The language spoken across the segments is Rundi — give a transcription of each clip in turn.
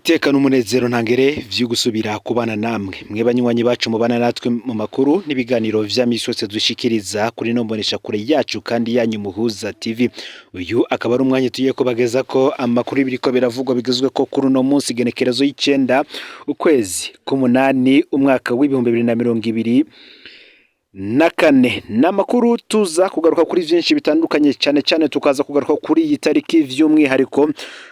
Iteka n'umunezero ntangere vyo gusubira kubana namwe mwe banywanyi bacu mubana natwe mu makuru n'ibiganiro vya misi yose dushikiriza kuri nombonesha kure yacu kandi yanyu Muhuza TV. Uyu akaba ari umwanya tugiye kubageza ko amakuru biriko biravugwa bigezwe ko kuri uno munsi genekerezo y'icenda ukwezi k'umunani umwaka w'2024 n'amakuru tuza kugaruka kuri vyinshi bitandukanye cyane tukaza kugaruka kuri iyi tariki vy'umwihariko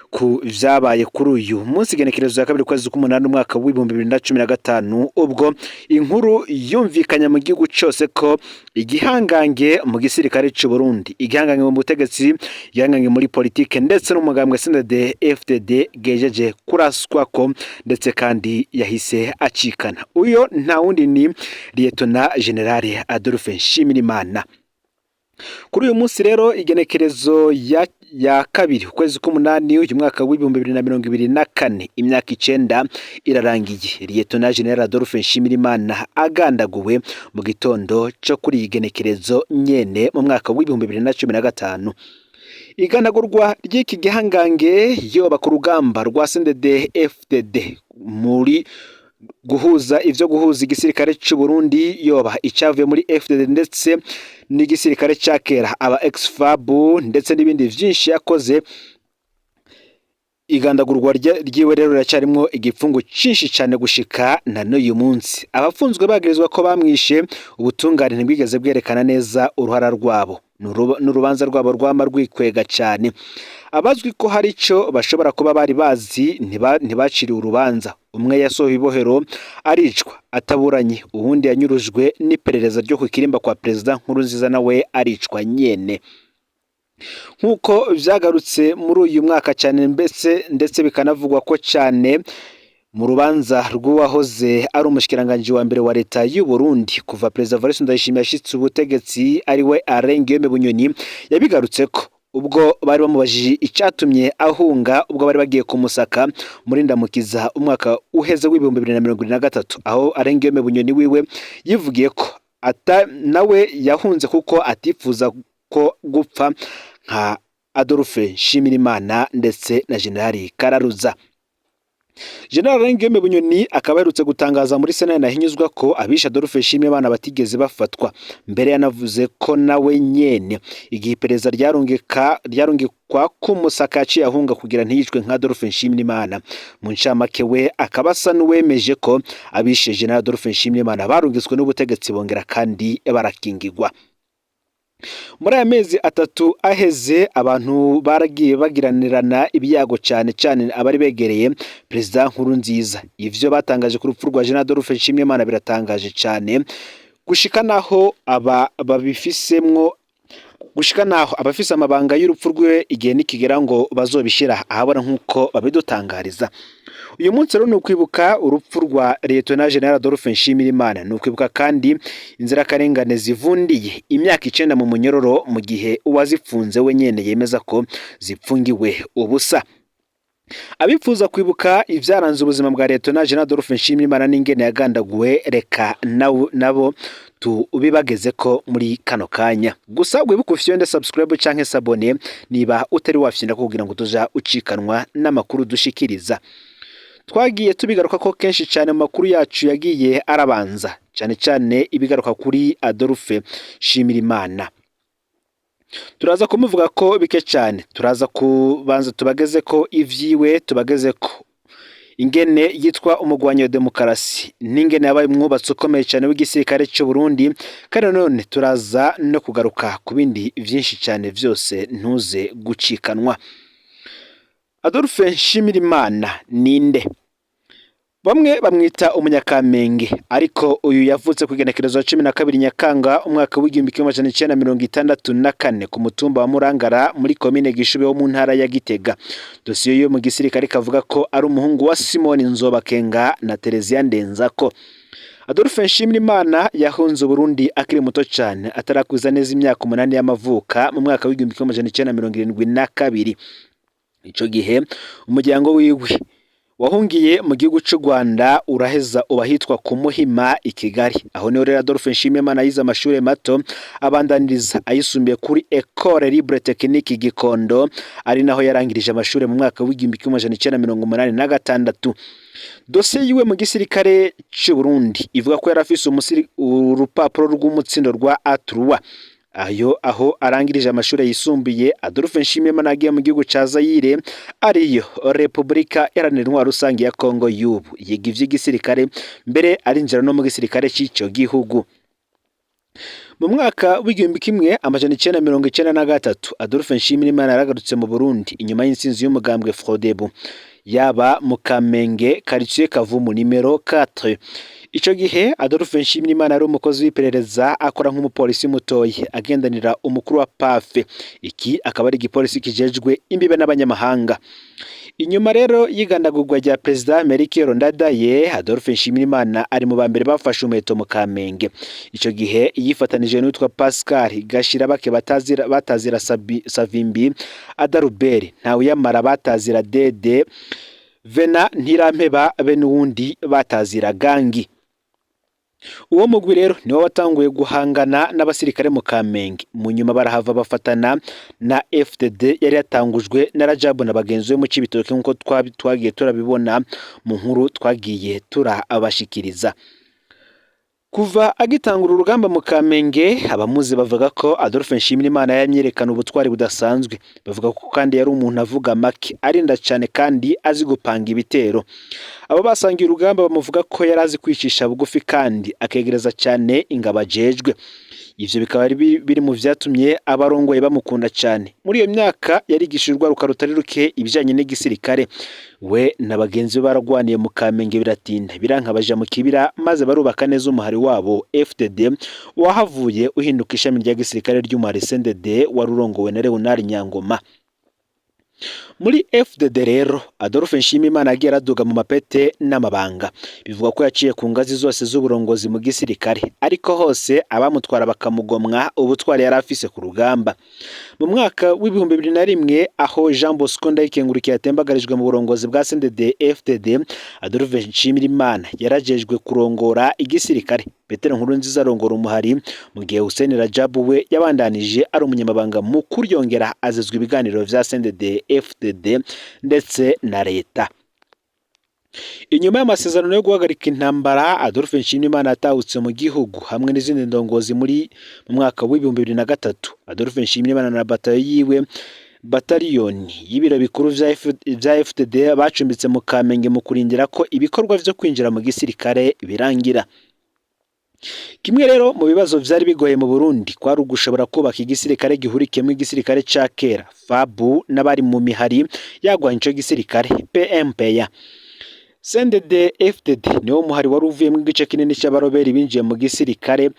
ku vyabaye kuri uyu munsi genekerezo ya kabiri kwezi k'umunani umwaka w'2015 ubwo inkuru yumvikanya mu gihugu cyose ko igihangange mu gisirikare cy'u Burundi, igihangange mu butegetsi, igihangange muri politike ndetse n'umugambwe CNDD-FDD gejeje kuraswa ko ndetse kandi yahise acikana. Uyo nta wundi ni Lieutenant General Adolphe Nshimirimana. Kuri uyu munsi rero igenekerezo ya kabiri ukwezi k'umunani uyu mwaka w'2024 imyaka 9 irarangiye Lieutenant General Adolphe Nshimirimana agandaguwe mu gitondo cyo kuri igenekerezo nyene mu mwaka w'2015. Igandagurwa ry'iki gihangange yoba ku rugamba rwa CNDD-FDD muri guhuza igisirikare cy'u Burundi yoba icavuye muri FDD ndetse n'igisirikare ca kera aba ex-FAB ndetse n'ibindi vyinshi yakoze. Igandagurwa ryiwe rero riracarimwo igipfungu cinshi cyane gushika na n'uyu munsi. Abafunzwe bagirizwa ko bamwishe ubutungane ntibwigeze bwerekana neza uruhara rwabo n'urubanza rwabo rwama rwikwega cyane. Abazwi ko hari ico bashobora kuba bari bazi ntibaciriwe urubanza. Umwe yasohoye ibohero aricwa ataburanye, ubundi yanyurujwe n'iperereza ryo ku kirimba kwa President Nkurunziza nawe aricwa nyene. Nkuko vyagarutse muri uyu mwaka cyane ndetse bikanavugwa ko cyane mu rubanza rw'uwahoze ari umushikiranganje wa mbere wa leta y'u Burundi kuva President Evariste Ndayishimiye yashitse ubutegetsi ari we Alain Guillaume Bunyoni, yabigarutse ko ubwo bari bamubajije icyatumye ahunga ubwo bari bagiye kumusaka muri Ndamukiza umwaka uheze w'2023, aho Alain Guillaume Bunyoni wiwe yivugiye ko nawe yahunze kuko atifuza ko gupfa nka Adolphe Nshimirimana ndetse na General Kararuza. General Alain Guillaume Bunyoni akaba yarutse gutangaza muri Sena nahinyuzwa ko abisha Adolphe Nshimirimana batigeze bafatwa. Mbere yanavuze ko nawe nyene igihe iperereza ryarungikwa kumusaka yaciye ahunga kugira ntiyicwe nka Adolphe Nshimirimana. Mu ncamake we akaba asa n'uwemeje ko abishe General Adolphe Nshimirimana barungitswe n'ubutegetsi bongera kandi barakingirwa. Muri aya mezi atatu aheze abantu baragiye bagiranirana ibyago cyane abari begereye President Nkurunziza. Ivyo batangaje ku rupfu rwa General Adolphe Nshimirimana biratangaje cyane gushika naho abafise amabanga y'urupfu rwe igihe nikigera ngo bazobishira ahabona nkuko babidutangariza. Uyu munsi rero n'ukwibuka urupfu rwa Lieutenant General Adolphe Nshimirimana, n'ukwibuka kandi inzirakarengane zivundiye imyaka 9 mu munyororo mu gihe uwazifunze we nyene yemeza ko zipfungiwe ubusa. Abifuza kwibuka ivyaranze ubuzima bwa Lieutenant General Adolphe Nshimirimana n'ingene yagandaguwe reka nabo tubibageze ko muri kano kanya. Gusa wibuka ufyonde subscribe canke s'abone niba utari wafyinda kugira ngo tuja ucikanwa n'amakuru dushikiriza. Twagiye tubigaruka ko kenshi cyane mu makuru yacu yagiye arabanza cyane ibigaruka kuri Adolphe Nshimirimana. Turaza kumuvuga ko bike cyane, turaza kubanza tubageze ko ivyiwe, tubageze ko ingene yitwa umugwanyi wa demokarasi n'ingene yabaye umwubatsi ukomeye cyane w'igisirikare cy'u Burundi, kandi none turaza no kugaruka ku bindi vyinshi cyane vyose ntuze gucikanwa. Adolphe Nshimirimana ninde? Bamwe bamwita umunyakamenge, ariko uyu yavutse ku igenekerezo 12 Nyakanga umwaka w'1964 ku mutumba wa Murangara muri commune Gishube wo mu ntara ya Gitega. Dosiye yo mu gisirikare kavuga ko ari umuhungu wa Simoni Nzobakenga na Terezia Ndenzako. Adolphe Nshimirimana yahunze Burundi akiri muto cyane atarakuza neza imyaka 8 y'amavuka mu mwaka w'1972. Ico gihe umuryango wiwe wahungiye mu gihugu cy'u Rwanda uraheza ubahitwa ku Muhima i Kigali. Aho niho rero Adolphe Nshimiyimana yize amashuri mato abandaniriza ayisumbuye kuri Ecole Libre Technique Gikondo, ari naho yarangirije amashuri mu mwaka w'igihumbi kimwe amajana icenda mirongo umunani na gatandatu. Dosiye yiwe mu gisirikare cy'u Burundi ivuga ko yari afise urupapuro rw'umutsindo rwa A3. Aho arangirije amashuri yisumbuye, Adolphe Nshimiyimana agiye mu gihugu ca Zaire ariyo Republika Iharanira Intwaro Rusange ya Kongo y'ubu. Yiga ivy'igisirikare mbere arinjira no mu gisirikare c'ico gihugu. Mu mwaka w'igihumbi kimwe amajana icenda mirongo icenda na gatatu, Adolphe Nshimiyimana yaragarutse mu Burundi inyuma y'intsinzi y'umugambwe Frodebu yaba mu Kamenge quartier Kavumu nimero 4. Ico gihe Adolphe Nshimiyimana ari umukozi w'iperereza akora nk'umupolisi mutoyi agendanira umukuru wa PAF. Iki akaba ari igipolisi kijejwe imbibe n'abanyamahanga. Inyuma rero y'igandagurwa rya Perezida Melchior Ndadaye, Adolphe Nshimiyimana ari mu bambere bafashe umuheto mu Kamenge. Ico gihe yifatanije n'utwa Pascal Gashirabake batazira Savimbi, Adaruberi Ntawuyamara batazira Dede, Vena Ntirampeba be n'uwundi batazira Gangi. Uwo mugwi rero niwo watanguye guhangana n'abasirikare mu Kamenge. Mu nyuma barahava bafatana na FDD yari yatangujwe na Rajabu na bagenzi be mu Cibitoke nkuko twagiye turabibona mu nkuru twagiye turabashikiriza. Kuva agitangura urugamba mu Kamenge, abamuzi bavuga ko Adolphe Nshimiyimana yamyerekana ubutwari budasanzwe. Bavuga ko kandi yari umuntu avuga make, arinda cyane kandi azi gupanga ibitero. Abo basangiye urugamba bamuvuga ko yari azi kwicisha bugufi kandi akegereza cyane ingabo ajejwe. Ivyo bikaba biri mu vyatumye abarongoye bamukunda cyane. Muri iyo myaka yarigishijwe rutari ruke ibijanye n'igisirikare. We na bagenzi be baragwaniye mu Kamenge biratinda biranka baja mu kibira, maze barubaka neza umuhari wabo FDD wahavuye uhinduka ishami rya gisirikare ry'umuhari CNDD warurongowe na Leonard Nyangoma. Muri FDD rero Adolphe Nshimiyimana agiye araduga mu mapete n'amabanga. Bivuga ko yaciye ku ngazi zose z'uburongozi mu gisirikare, ariko hose abamutwara bakamugomwa ubutwari yari afise ku rugamba. Mu mwaka w'ibihumbi 2001 aho Jean Bosco Ndayikengurukira yatembagarijwe mu burongozi bwa CNDD FDD, Adolphe Nshimiyimana yarajejwe kurongora igisirikare. Petero Nkurunziza arongora umuhari, mu gihe Hussein Rajabu we yabandanije ari umunyamabanga mukuru yongera azezwe ibiganiro vya CNDD FDD ndetse na leta. Inyuma y'amasezerano yo guhagarika intambara, Adolphe Nshimiyimana atahutse mu gihugu hamwe n'izindi ndongozi mu mwaka w'ibihumbi 2003. Adolphe Nshimiyimana na bataliyoni y'ibiro bikuru vya FDD bacumbitse mu Kamenge mu kurindira ko ibikorwa vyo kwinjira mu gisirikare birangira. Kimwe rero mu bibazo vyari bigoye mu Burundi kwari ugushobora kubaka igisirikare gihurikiyemo igisirikare ca kera FABU n'abari mu mihari yagwanye ico gisirikare PMPA. CNDD FDD niwo muhari wari uvuyemo igice kinini cy'abaroberi binjiye mu gisirikare,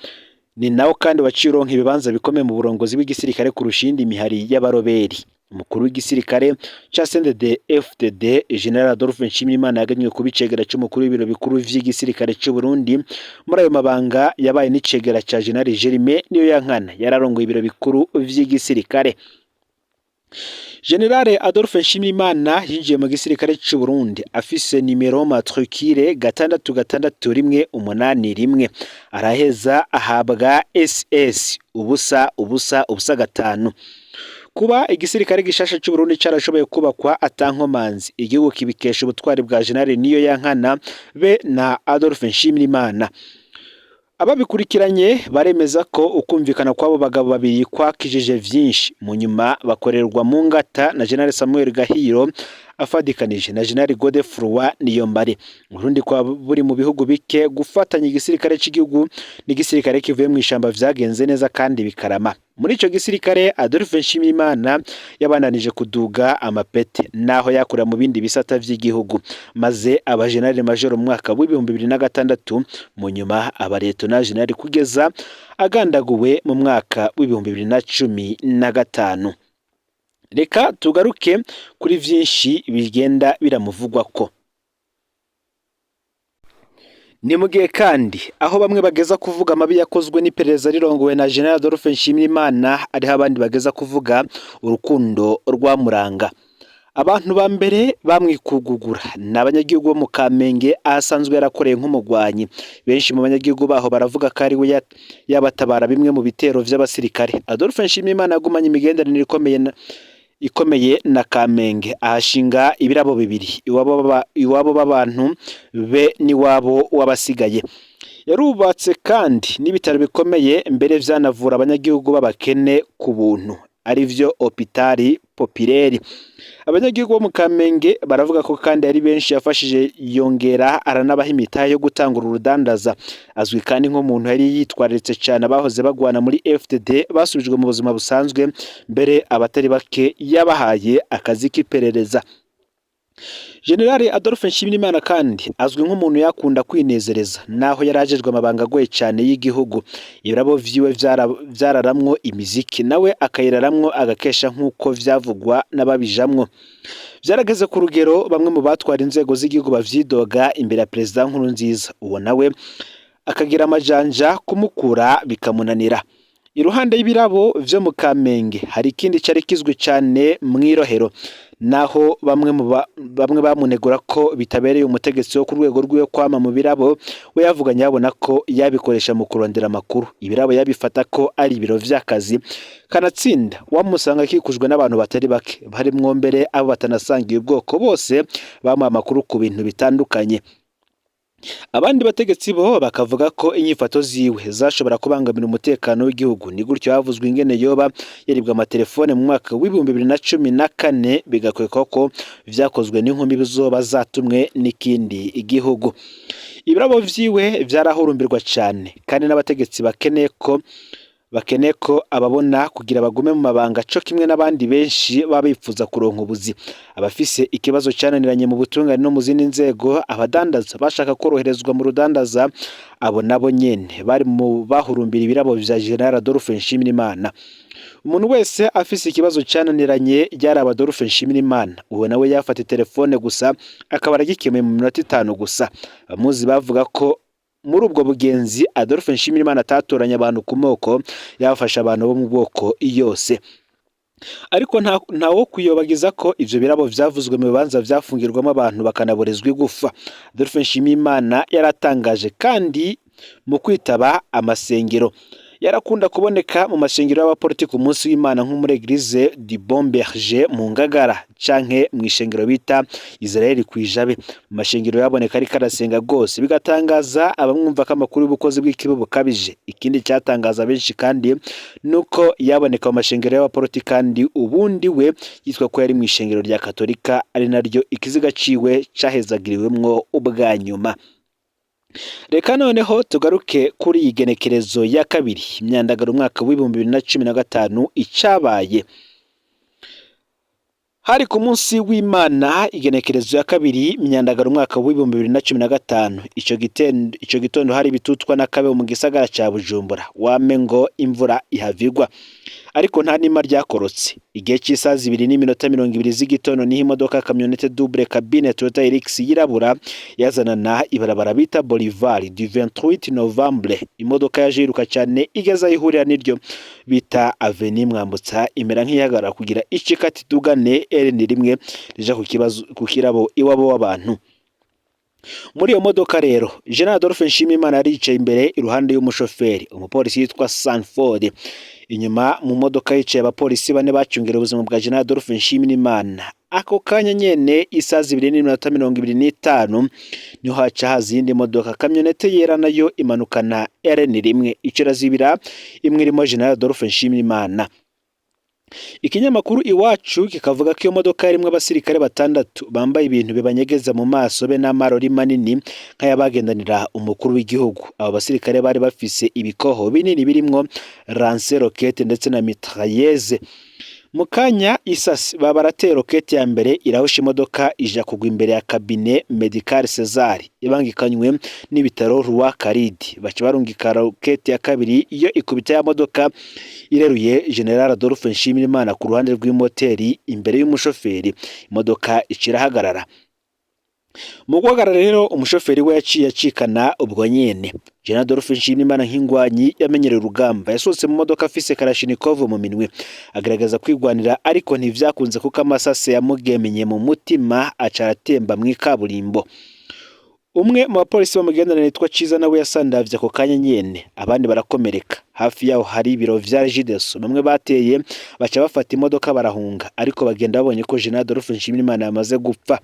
ni nawo kandi wacironka ibibanza bikomeye mu burongozi bw'igisirikare kurusha indi mihari y'abaroberi. Umukuru w'igisirikare ca CNDD FDD General Adolphe Nshimiyimana yaganywe ku bicegera cy'umukuru w'ibiro bikuru vy'igisirikare cy'u Burundi. Muri ayo mabanga yabaye n'icegera ca General Jerime niyo yankana yararongoye ibiro bikuru vy'igisirikare. General Adolphe Nshimiyimana yinjiye mu gisirikare cy'u Burundi afise nimero matricule 6681. Araheza ahabwa SS ubusa 5. Kuba igisirikare gishasha cy'u Burundi carashoboye kubakwa atankomanzi, igihugu kibikesha ubutwari bwa General niyo yankana be na Adolphe Nshimiyimana. Ababikurikiranye baremeza ko ukumvikana kw'abo bagabo babiri kwakijije vyinshi. Mu nyuma bakorerwa mu ngata na General Samuel Gahiro afadikanije na General Godefroid Niyombare. Burundi kwa buri mu bihugu bike gufatanya igisirikare cy'igihugu n'igisirikare kivuye mu ishamba vyagenze neza kandi bikarama. Muri ico gisirikare Adolphe Nshimiyimana yabandanije kuduga amapete naho yakura mu bindi bisata vy'igihugu, maze aba General Major mu mwaka w'ibihumbi 2006, mu nyuma aba Lieutenant General kugeza agandaguwe mu mwaka w'ibihumbi 2015. Reka tugaruke kuri vyinshi bigenda biramuvugwako. Ni mugihe kandi aho bamwe bageza kuvuga amabi yakozwe n'iperereza rirongowe na General Adolphe Nshimiyimana, ariho abandi bageza kuvuga urukundo rwamuranga. Abantu ba mbere bamwikugugura ni abanyagihugu bo mu Kamenge ahasanzwe yarakoreye nk'umugwanyi. Benshi mu banyagihugu baho baravuga ko ari we yabatabara bimwe mu bitero vy'abasirikare. Adolphe Nshimiyimana yagumanye imigenderanire ikomeye na Kamenge, ahashinga ibirabo bibiri iwabo b'abantu be n'iwabo w'abasigaye. Yarubatse kandi n'ibitaro bikomeye mbere vyanavura abanyagihugu b'abakene ku buntu, arivyo hopitali populaire. Abanyagihugu bo mu Kamenge baravuga ko kandi ari benshi yafashije, yongera aranabaha imitahe yo gutangura urudandaza. Azwi kandi nk'umuntu yari yitwararitse cyane abahoze bagwana muri FDD basubijwe mu buzima busanzwe, mbere abatari bake yabahaye akazi k'iperereza. General Adolphe Nshimiyimana kandi azwi nk'umuntu yakunda kwinezereza, naho yarajejwe amabanga agoye cyane y'igihugu. Ibirabo vyiwe vyararamwo imiziki, nawe akayiraramwo agakesha nk'uko vyavugwa n'ababijamwo. Vyarageze ku rugero bamwe mu batwara inzego z'igihugu bavyidoga imbere ya Perezida Nkurunziza, uwo nawe akagira amajanja kumukura bikamunanira. Iruhande y'ibirabo vyo mu Kamenge hari ikindi cari kizwe cyane mw'irohero, naho bamwe bamunegura ko bitabereye umutegetsi wo ku rwego rw'iyo kwama mu birabo. We yavuganye yabona ko yabikoresha mu kurondera amakuru. Ibirabo yabifata ko ari ibiro vy'akazi, kanatsinda wamusanga kikujwe n'abantu batari bake, barimwo mbere abo batanasangiye ubwoko, bose bamuha amakuru ku bintu bitandukanye. Abandi bategetsi bo bakavuga ko inyifato ziwe zashobora kubangamira umutekano w'igihugu. Ni gutyo havuzwe ingene yoba yaribwa amatelefone mu mwaka w'ibihumbi 2014, bigakwekwa ko vyakozwe n'inkumi bizoba zatumwe n'ikindi igihugu. Ibirabo vyiwe vyarahurumbirwa cyane kandi n'abategetsi bakeneye ko ababona kugira bagume mu mabanga, co kimwe n'abandi benshi babifuza kuronka ubuzi. Abafise ikibazo cyananiranye mu butungane no mu zindi nzego, abadandaza bashaka koroherezwa mu rudandaza, abo nabo nyene bari mu bahurumbira ibirabo vya General Adolphe Nshimiyimana. Umuntu wese afise ikibazo cyananiranye ryari Adolphe Nshimiyimana, uwo nawe yafata telefone gusa akaba aragikemeye mu minota 5 gusa. Abamuzi bavuga ko muri ubwo bugenzi Adolphe Nshimiyimana atatoranya abantu ku moko, yafasha abantu bo mu bwoko yose. Ariko ntawo kuyobagiza ko ivyo birabo vyavuzwe mu bibanza vyafungirwamo abantu bakanaborezwa igufa. Adolphe Nshimiyimana yaratangaje kandi mu kwitaba amasengero. Yarakunda kuboneka mu masengero y'abapolitiki umunsi w'Imana nko muri Eglise du Bon Berger mu Ngagara, canke mu ishengero bita Israel kwijabe. Mu mashengero yaboneka ari karasenga gose, bigatangaza abamwumva ko amakuru y'ubukozi bw'ikibi bukabije. Ikindi cyatangaza benshi kandi nuko yaboneka mu mashengero y'abapolitiki, kandi ubundi we yitwa ko yari mu ishengero rya Katolika, ari naryo ikiziga ciwe cahezagiriwemwo ubwanyuma. Reka noneho tugaruke kuri iyi genekerezo ya kabiri Myandagaro umwaka w'ibihumbi 2015 icabaye. Hari ku munsi w'Imana igenekerezo ya kabiri Myandagaro umwaka w'ibihumbi 2015. Ico gitondo hari bitutwa n'akabe mu gisagara ca Bujumbura, wame ngo imvura ihavigwa, ariko nta nima ryakorotse. Igihe cy'isaha 2:20 z'igitondo niho imodoka kamyonete double cabine Toyota Hilux yirabura yazanana ibarabara bita Boulevard du 28 Novembre. Imodoka yaje yiruka cyane igeza ihurira n'iryo bita Avenue Mwambutsa, imera nk'iyahagarara kugira icikati dugane rimwe rija ku kirabo iwabo w'abantu. Muri iyo modoka rero General Adolphe Nshimiyimana yaricaye imbere iruhande y'umushoferi, umupolisi yitwa Sanford. Inyuma mu modoka yicaye abapolisi 4 bacungera ubuzima bwa General Adolphe Nshimiyimana. Ako kanya nyene isaha 2:25 niho haca haza iyindi modoka kamyonete yera nayo imanukana rimwe ikirazibira imwe irimo General Adolphe Nshimiyimana. Ikinyamakuru Iwacu kikavuga ko iyo modoka yarimwe abasirikare 6 bambaye ibintu bibanyegeza mu maso be n'amarori manini nk'ayabagendanira umukuru w'igihugu. Abo basirikare bari bafise ibikoho binini birimwo lance roquette ndetse na mitrailleuse. Mukanya isasi babaratera roquette ya mbere irahusha imodoka ija kugwa imbere ya cabinet medical Cesar ibangikanywe n'ibitaro Roi Karidi. Baca barungika roquette ya kabiri iyo ikubita ya modoka ireruye General Adolphe Nshimiyimana ku ruhande rw'imoteri imbere y'umushoferi. Imodoka icirahagarara. Mu guhagarara rero umushoferi we yaciye acikana ubwo nyene. General Adolphe Nshimiyimana nk'ingwanyi yamenyereye urugamba yasohotse mu modoka afise Kalashnikov mu minwe agaragaza kwigwanira ariko ntivyakunze kuko amasase yamugemenye mu mutima aca aratemba mu ikaburimbo. Umwe mu bapolisi bamugendana yitwa Ciza nawe yasandavye ako kanya nyene abandi barakomereka. Hafi yaho hari ibiro vya Regideso bamwe bateye baca bafata imodoka barahunga ariko bagenda babonye ko General Adolphe Nshimiyimana yamaze gupfa.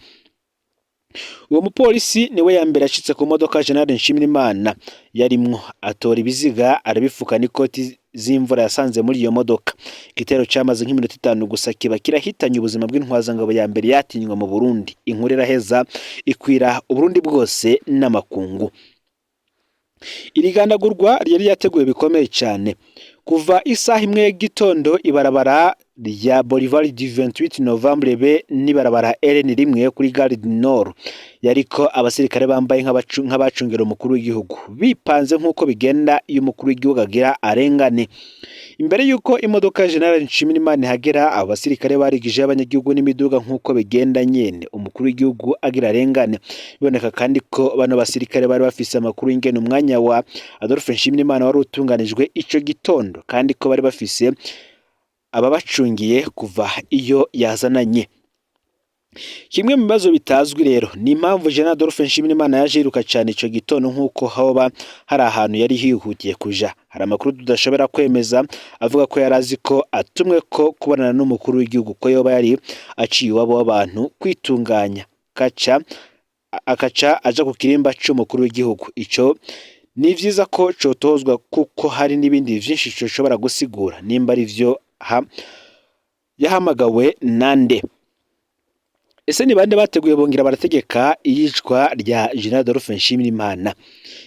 Uwo mupolisi niwe ya mbere ashitse ku modoka General Nshimiyimana yarimwo atora ibiziga arabifuka n'ikoti z'imvura yasanze muri iyo modoka. Igitero cyamaze nk'iminota 5 gusa kiba kirahitanye ubuzima bw'intwazangabo ya mbere yatinywa mu Burundi. Inkuru iraheza ikwira Uburundi bwose n'amakungu. Irigandagurwa ryari yateguye bikomeye cyane. Kuva isaha imwe y'igitondo ibarabara rya Bolivar du 28 Novembre be n'ibarabara RN rimwe kuri Gare du Nord yariko abasirikare bambaye nk'abacungera umukuru w'igihugu bipanze nk'uko bigenda iyo umukuru w'igihugu agira arengane. Imbere yuko imodoka General Nshimiyimana hagera abasirikare barigije abanyagihugu n'imiduga nk'uko bigenda nyene umukuru w'igihugu agira arengane. Biboneka kandi ko bano basirikare bari bafise amakuru y'ingene umwanya wa Adolphe Nshimiyimana wari utunganijwe ico gitondo kandi ko bari bafise ababacungiye kuva iyo yazananye. Kimwe mu bibazo bitazwi rero ni impamvu General Adolphe Nshimiyimana yaje yiruka cyane ico gitondo nk'uko hoba hari ahantu yari hihutiye kuja. Hari amakuru tudashobora kwemeza avuga ko yarazi ko atumwe ko kubonana n'umukuru w'igihugu ko yoba yari aciye iwabo w'abantu kwitunganya akaca aja ku kirimba c'umukuru w'igihugu. Ico ni vyiza ko cotozwa kuko hari n'ibindi vyinshi coshobora gusigura nimba ari vyo yahamagawe nande. Ese ni bande bateguye bongera barategeka iyicwa rya General Adolphe Nshimiyimana?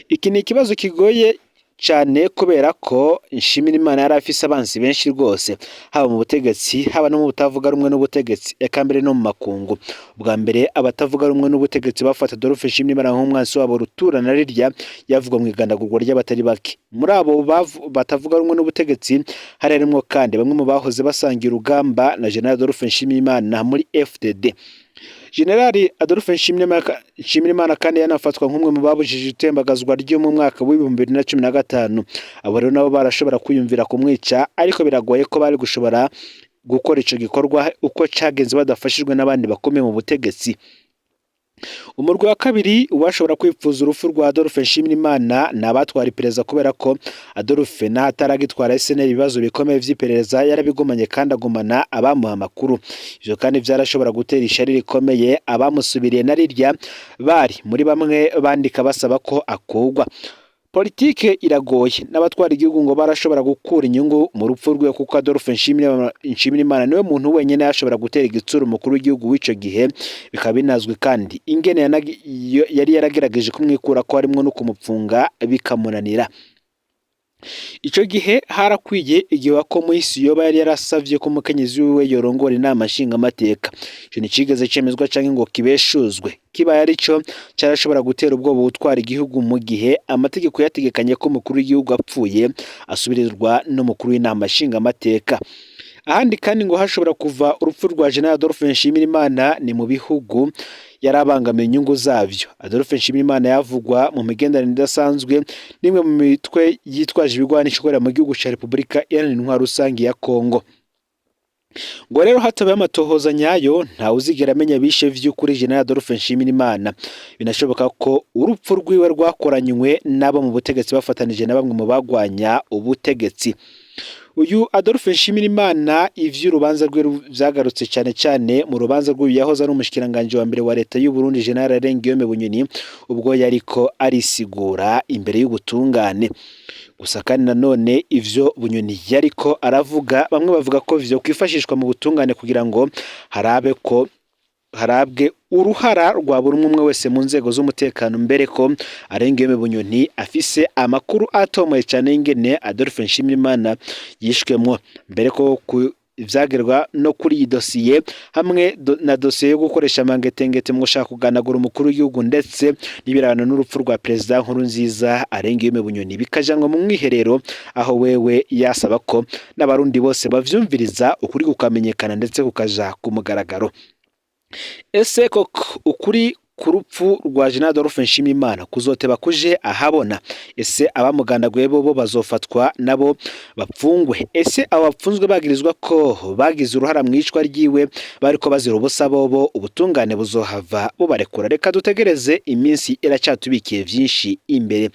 Iki ni ikibazo kigoye cyane kubera ko Nshimiyimana yari afise abansi benshi rwose haba mu butegetsi haba no mu butavuga rumwe n'ubutegetsi eka mbere no mu makungu. Ubwa mbere abatavuga rumwe n'ubutegetsi bafata Adolphe Nshimiyimana nk'umwansi wabo rutura na rirya yavuga mu igandagurwa ry'abatari bake. Muri abo batavuga rumwe n'ubutegetsi harimo kandi bamwe mu bahoze basangira urugamba na General Adolphe Nshimiyimana muri FDD. General Adolphe Nshimiyimana kandi yanafatwa nk'umwe mu babujije itembagazwa ryo mu mwaka wa 2015. Abo rero nabo barashobora kwiyumvira kumwica ariko biragoye ko bari gushobora gukora ico gikorwa uko cagenze badafashijwe n'abandi bakomeye mu butegetsi. Umurwi wa kabiri washobora kwipfuza urupfu rwa Adolphe Nshimiyimana n'abatwara iperereza kubera ko Adolphe n'ataragitwara SNL ibibazo bikomeye vy'iperereza yarabigumanye kandi agumana abamuha amakuru. Ivyo kandi vyarashobora gutera ishari rikomeye abamusubiriye na rirya bari muri bamwe bandika basaba ko akugwa. Politike iragoye n'abatwara igihugu ngo barashobora gukura inyungu mu rupfu rwe kuko Adolphe Nshimiyimana niwe muntu wenyene yashobora gutera igitsuru umukuru w'igihugu w'ico gihe. Bikaba binazwi kandi ingene yari yaragerageje kumwikura ko harimo no kumupfunga bikamunanira. Ico gihe harakwiye igihe ko muhisi yoba yari yarasavye ko umukenyezi wiwe yorongora inama nshingamateka. Ico ni cigeze cemezwa canke ngo kibeshuzwe. Kiba yari cyo cyarashobora gutera ubwoba butwara igihugu mu gihe amategeko yategekanye ko umukuru w'igihugu apfuye asubirizwa n'umukuru w'inama nshingamateka. Ahandi kandi ngo hashobora kuva urupfu rwa General Adolphe Nshimiyimana ni mu bihugu yarabangamiye inyungu zavyo. Adolphe Nshimiyimana yavugwa mu migenderanire idasanzwe nimwe mu mitwe yitwaje ibigwanisho ikorera mu gihugu ca Repubulika Iharanira Intwaro Rusangi ya Kongo. Ngo rero hatabaye amatohoza nyayo nta uzigera amenya bishe vy'ukuri General Adolphe Nshimiyimana. Binashoboka ko urupfu rwiwe rwakoranywe n'abo mu butegetsi bafatanije na bamwe mu bagwanya ubutegetsi. Uyu Adolphe Nshimiyimana ivy'urubanza rwe vyagarutse cyane cyane mu rubanza rw'uyu yahoze ari umushikiranganje wa mbere wa leta y'u Burundi General Guillaume Bunyoni ubwo yariko arisigura imbere y'ubutungane. Gusa kandi nanone ivyo Bunyoni yariko aravuga bamwe bavuga ko vyo kwifashishwa mu butungane kugira ngo harabwe uruhara rwa buri umwe wese mu nzego z'umutekano mbere ko Guillaume Bunyoni afise amakuru atomoye cyane ingene Adolphe Nshimiyimana yishwemwo mbere ko vyagerwa no kuri iyi dosiye hamwe na dosiye yo gukoresha mangetengete mu gushaka kuganagura umukuru w'igihugu ndetse n'ibirana n'urupfu rwa President Nkurunziza Guillaume Bunyoni bikajanwa mu mwiherero aho wewe yasaba ko n'abarundi bose bavyumviriza ukuri kukamenyekana ndetse kukaja ku mugaragaro. Ese koko ukuri ku rupfu rwa Jenerali Adolphe Nshimiyimana kuzoteba kuje ahabona. Ese abamugandaguye bo bazofatwa nabo bapfungwe? Ese abo bapfunzwe bagirizwa ko bagize uruhara mu icwa ryiwe bariko bazira ubusa bobo ubutungane buzohava bubarekura? Reka dutegereze, iminsi iracyatubikiye vyinshi imbere.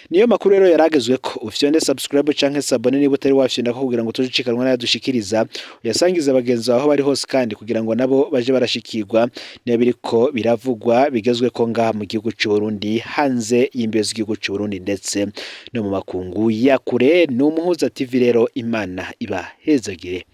Niyo makuru rero yaragezwe ko ufyonde subscribe canke sabone niba utari wafyonda ko kugira ngo tujikanwa n'ayadushikiriza uyasangiza bagenzi aho bari hose, kandi kugira ngo nabo baje barashikirwa niba biriko biravugwa bigezwe ko ngaha mu gihugu cy'u Burundi, hanze y'imbibe z'igihugu cy'u Burundi ndetse no mu makungu ya kure. N'umuhuza TV rero, Imana ibahezagire.